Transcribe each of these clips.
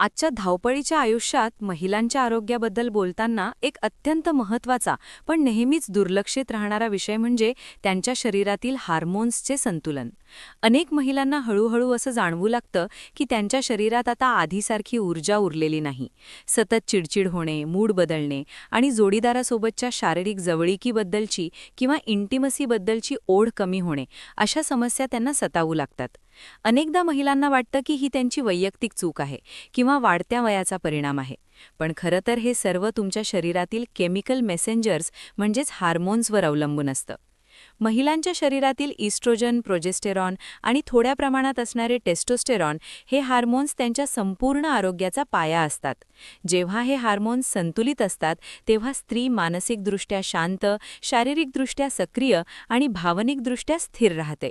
आजच्या धावपळीच्या आयुष्यात महिलांच्या आरोग्याबद्दल बोलताना एक अत्यंत महत्त्वाचा पण नेहमीच दुर्लक्षित राहणारा विषय म्हणजे त्यांच्या शरीरातील हार्मोन्सचे संतुलन. अनेक महिलांना हळूहळू असं जाणवू लागतं की त्यांच्या शरीरात आता आधीसारखी ऊर्जा उरलेली नाही. सतत चिडचिड होणे, मूड बदलणे आणि जोडीदारासोबतच्या शारीरिक जवळीकीबद्दलची किंवा इंटिमसीबद्दलची ओढ कमी होणे अशा समस्या त्यांना सतावू लागतात. अनेकदा महिलांना वाटतं की ही त्यांची वैयक्तिक चूक आहे किंवा वाढत्या वयाचा परिणाम आहे. पण खरं तर हे सर्व तुमच्या शरीरातील केमिकल मेसेंजर्स म्हणजेच हार्मोन्सवर अवलंबून असतं. महिलांच्या शरीरातील इस्ट्रोजन, प्रोजेस्टेरॉन आणि थोड्या प्रमाणात असणारे टेस्टोस्टेरॉन हे हार्मोन्स त्यांच्या संपूर्ण आरोग्याचा पाया असतात. जेव्हा हे हार्मोन्स संतुलित असतात तेव्हा स्त्री मानसिकदृष्ट्या शांत, शारीरिकदृष्ट्या सक्रिय आणि भावनिकदृष्ट्या स्थिर राहते.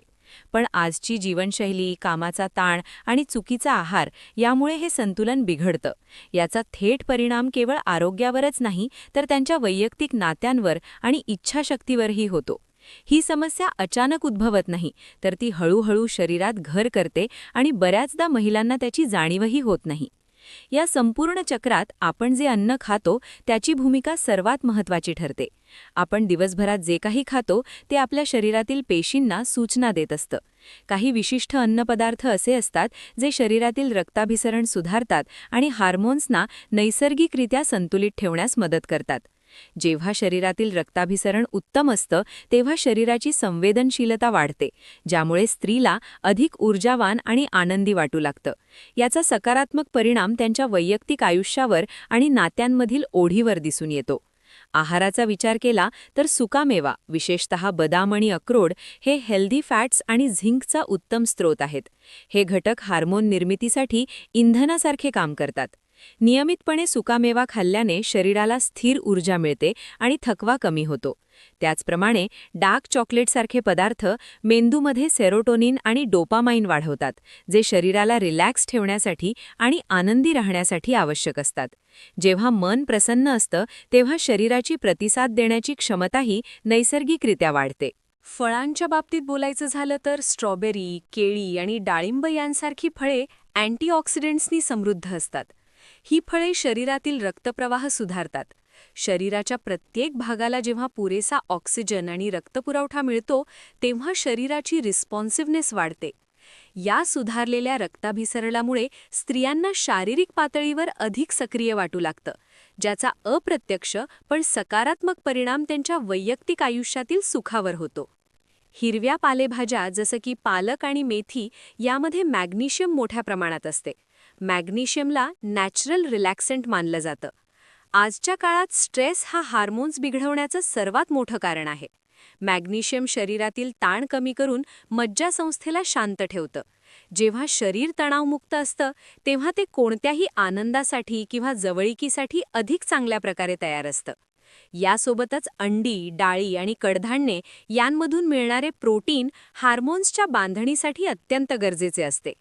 पण आजची जीवनशैली, कामाचा ताण आणि चुकीचा आहार यामुळे हे संतुलन बिघडतं. याचा थेट परिणाम केवळ आरोग्यावरच नाही तर त्यांच्या वैयक्तिक नात्यांवर आणि इच्छाशक्तीवरही होतो. ही समस्या अचानक उद्भवत नाही, तर ती हळूहळू शरीरात घर करते आणि बऱ्याचदा महिलांना त्याची जाणीवही होत नाही. या संपूर्ण चक्रात आपण जे अन्न खातो त्याची भूमिका सर्वात महत्त्वाची ठरते. आपण दिवसभरात जे काही खातो ते आपल्या शरीरातील पेशींना सूचना देत असतं. काही विशिष्ट अन्नपदार्थ असे असतात जे शरीरातील रक्ताभिसरण सुधारतात आणि हार्मोन्सना नैसर्गिकरित्या संतुलित ठेवण्यास मदत करतात. जेव्हा शरीरातील रक्ताभिसरण उत्तम असतं तेव्हा शरीराची संवेदनशीलता वाढते, ज्यामुळे स्त्रीला अधिक ऊर्जावान आणि आनंदी वाटू लागतं. याचा सकारात्मक परिणाम त्यांच्या वैयक्तिक आयुष्यावर आणि नात्यांमधील ओढीवर दिसून येतो. आहाराचा विचार केला तर सुकामेवा, विशेषतः बदाम आणि अक्रोड, हे हेल्दी फॅट्स आणि झिंकचा उत्तम स्रोत आहेत. हे घटक हार्मोन निर्मितीसाठी इंधनासारखे काम करतात. नियमितपणे सुकामेवा खाल्ल्याने शरीराला स्थिर ऊर्जा मिळते आणि थकवा कमी होतो. त्याचप्रमाणे डार्क चॉकलेटसारखे पदार्थ मेंदूमध्ये सेरोटोनिन आणि डोपामाइन वाढवतात, जे शरीराला रिलॅक्स ठेवण्यासाठी आणि आनंदी राहण्यासाठी आवश्यक असतात. जेव्हा मन प्रसन्न असतं तेव्हा शरीराची प्रतिसाद देण्याची क्षमताही नैसर्गिकरित्या वाढते. फळांच्या बाबतीत बोलायचं झालं तर स्ट्रॉबेरी, केळी आणि डाळिंब यांसारखी फळे अँटीऑक्सिडंट्सनी समृद्ध असतात. ही फळे शरीरातील रक्तप्रवाह सुधारतात. शरीराच्या प्रत्येक भागाला जेव्हा पुरेसा ऑक्सिजन आणि रक्तपुरवठा मिळतो तेव्हा शरीराची रिस्पॉन्सिव्हनेस वाढते. या सुधारलेल्या रक्ताभिसरणामुळे स्त्रियांना शारीरिक पातळीवर अधिक सक्रिय वाटू लागतं, ज्याचा अप्रत्यक्ष पण सकारात्मक परिणाम त्यांच्या वैयक्तिक आयुष्यातील सुखावर होतो. हिरव्या पालेभाज्या जसं की पालक आणि मेथी यामध्ये मॅग्नेशियम मोठ्या प्रमाणात असते. मॅग्नेशियमला नॅचरल रिलॅक्संट मानलं जातं. आजच्या काळात स्ट्रेस हा हार्मोन्स बिघडवण्याचं सर्वात मोठं कारण आहे. मॅग्नेशियम शरीरातील ताण कमी करून मज्जासंस्थेला शांत ठेवतं. जेव्हा शरीर तणावमुक्त असतं तेव्हा ते कोणत्याही आनंदासाठी किंवा जवळीकीसाठी अधिक चांगल्या प्रकारे तयार असतं. यासोबतच अंडी, डाळी आणि कडधान्ये यांमधून मिळणारे प्रोटीन हार्मोन्सच्या बांधणीसाठी अत्यंत गरजेचे असते.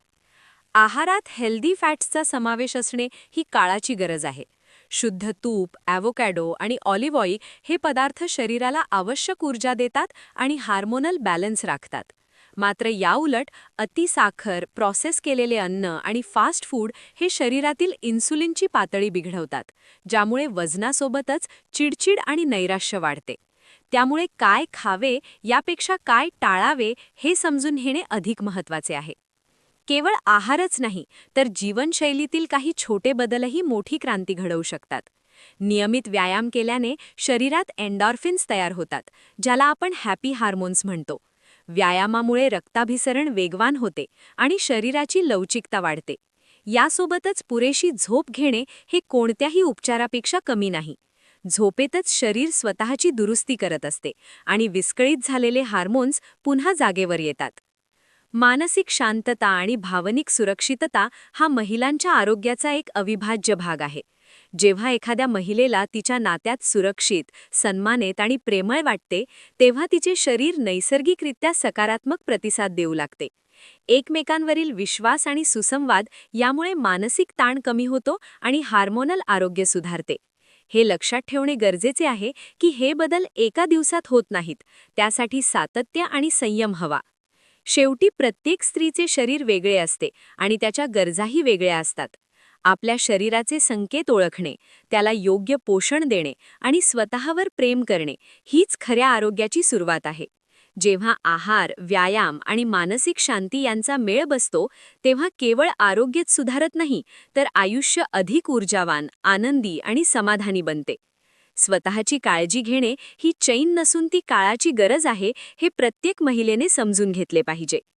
आहारात हेल्दी फॅट्सचा समावेश असणे ही काळाची गरज आहे. शुद्ध तूप, ॲव्होकॅडो आणि ऑलिव्ह ऑइल हे पदार्थ शरीराला आवश्यक ऊर्जा देतात आणि हार्मोनल बॅलन्स राखतात. मात्र याउलट अतिसाखर, प्रोसेस केलेले अन्न आणि फास्ट फूड हे शरीरातील इन्सुलिनची पातळी बिघडवतात, ज्यामुळे वजनासोबतच चिडचिड आणि नैराश्य वाढते. त्यामुळे काय खावे यापेक्षा काय टाळावे हे समजून घेणे अधिक महत्त्वाचे आहे. केवळ आहारच नाही तर जीवनशैलीतील काही छोटे बदलही मोठी क्रांती घडवू शकतात. नियमित व्यायाम केल्याने शरीरात एंडॉर्फिन्स तयार होतात, ज्याला आपण हॅपी हार्मोन्स म्हणतो. व्यायामामुळे रक्ताभिसरण वेगवान होते आणि शरीराची लवचिकता वाढते. यासोबतच पुरेशी झोप घेणे हे कोणत्याही उपचारापेक्षा कमी नाही. झोपेतच शरीर स्वतःची दुरुस्ती करत असते आणि विस्कळीत झालेले हार्मोन्स पुन्हा जागेवर येतात. मानसिक शांतता आणि भावनिक सुरक्षितता हा महिलांच्या आरोग्याचा एक अविभाज्य भाग आहे. जेव्हा एखाद्या महिलेला तिच्या नात्यात सुरक्षित, सन्मानित आणि प्रेमळ वाटते तेव्हा तिचे शरीर नैसर्गिकरित्या सकारात्मक प्रतिसाद देऊ लागते. एकमेकांवरील विश्वास आणि सुसंवाद यामुळे मानसिक ताण कमी होतो आणि हार्मोनल आरोग्य सुधारते. हे लक्षात ठेवणे गरजेचे आहे की हे बदल एका दिवसात होत नाहीत, त्यासाठी सातत्य आणि संयम हवा. शेवटी प्रत्येक स्त्रीचे शरीर वेगळे असते आणि त्याच्या गरजाही वेगळ्या असतात. आपल्या शरीराचे संकेत ओळखणे, त्याला योग्य पोषण देणे आणि स्वतःवर प्रेम करणे हीच खऱ्या आरोग्याची सुरुवात आहे. जेव्हा आहार, व्यायाम आणि मानसिक शांती यांचा मेळ बसतो, तेव्हा केवळ आरोग्यच सुधारत नाही, तर आयुष्य अधिक ऊर्जावान, आनंदी आणि समाधानी बनते. स्वतःची काळजी घेणे ही चैन नसून ती काळाची गरज आहे, हे प्रत्येक महिलेने समजून घेतले पाहिजे.